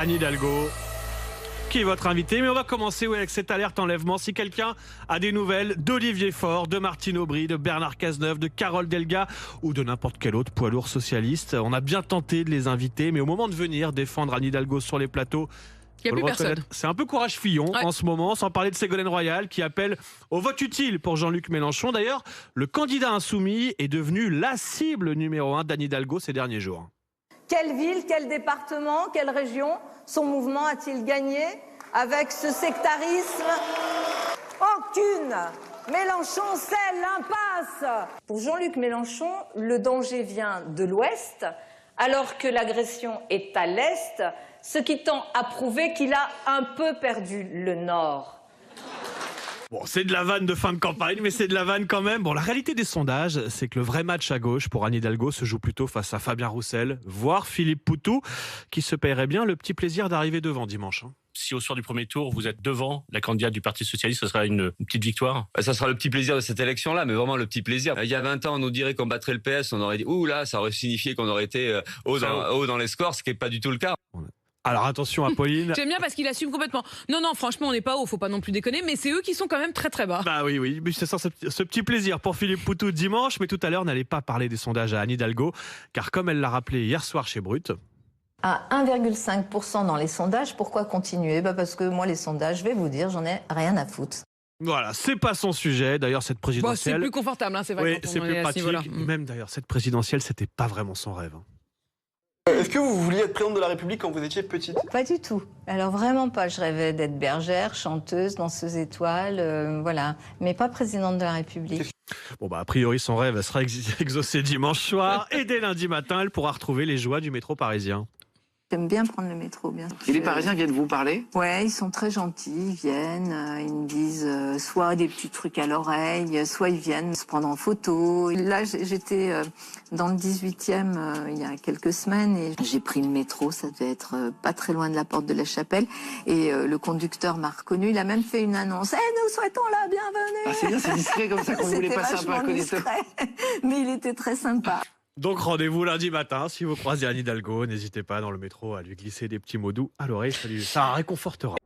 Anne Hidalgo, qui est votre invité. Mais on va commencer avec cette alerte enlèvement. Si quelqu'un a des nouvelles d'Olivier Faure, de Martine Aubry, de Bernard Cazeneuve, de Carole Delga ou de n'importe quel autre poids lourd socialiste, on a bien tenté de les inviter. Mais au moment de venir défendre Anne Hidalgo sur les plateaux, il n'y a plus personne. C'est un peu courage fillon en ce moment, sans parler de Ségolène Royal qui appelle au vote utile pour Jean-Luc Mélenchon. D'ailleurs, le candidat insoumis est devenu la cible numéro 1 d'Anne Hidalgo ces derniers jours. Quelle ville, quel département, quelle région son mouvement a-t-il gagné avec ce sectarisme? Aucune. Mélenchon, c'est l'impasse. Pour Jean-Luc Mélenchon, le danger vient de l'ouest, alors que l'agression est à l'est, ce qui tend à prouver qu'il a un peu perdu le nord. Bon, c'est de la vanne de fin de campagne, mais c'est de la vanne quand même. Bon, la réalité des sondages, c'est que le vrai match à gauche pour Anne Hidalgo se joue plutôt face à Fabien Roussel, voire Philippe Poutou, qui se paierait bien le petit plaisir d'arriver devant dimanche. Si au soir du premier tour, vous êtes devant la candidate du Parti Socialiste, ce sera une petite victoire? Ça sera le petit plaisir de cette élection-là, mais vraiment le petit plaisir. Il y a 20 ans, on nous dirait qu'on battrait le PS, on aurait dit « Ouh là, ça aurait signifié qu'on aurait été haut dans les scores », ce qui n'est pas du tout le cas. Alors attention à Pauline. J'aime bien parce qu'il assume complètement. Non, franchement, on n'est pas haut, faut pas non plus déconner, mais c'est eux qui sont quand même très très bas. Bah oui, mais c'est ça, ce petit plaisir pour Philippe Poutou dimanche, mais tout à l'heure, n'allez pas parler des sondages à Anne Hidalgo, car comme elle l'a rappelé hier soir chez Brut... À 1,5% dans les sondages, pourquoi continuer? Parce que moi, les sondages, je vais vous dire, j'en ai rien à foutre. Voilà, c'est pas son sujet. D'ailleurs, cette présidentielle... c'est plus confortable, c'est vrai. Oui, c'est plus pratique. Même d'ailleurs, cette présidentielle, c'était pas vraiment son rêve. Est-ce que vous vouliez être présidente de la République quand vous étiez petite? Pas du tout. Alors vraiment pas. Je rêvais d'être bergère, chanteuse, danseuse étoile, voilà. Mais pas présidente de la République. Bon a priori, son rêve sera exaucé dimanche soir. Et dès lundi matin, elle pourra retrouver les joies du métro parisien. J'aime bien prendre le métro, bien sûr. Et les Parisiens viennent vous parler? Ouais, ils sont très gentils, ils viennent, ils me disent soit des petits trucs à l'oreille, soit ils viennent se prendre en photo. Là, j'étais dans le 18e il y a quelques semaines et j'ai pris le métro, ça devait être pas très loin de la porte de la Chapelle et le conducteur m'a reconnu, il a même fait une annonce. Nous souhaitons la bienvenue. Ah, c'est bien, c'est discret comme ça qu'on voulait passer un peu incognito. Mais il était très sympa. Donc rendez-vous lundi matin, si vous croisez Anne Hidalgo, n'hésitez pas dans le métro à lui glisser des petits mots doux à l'oreille, ça réconfortera.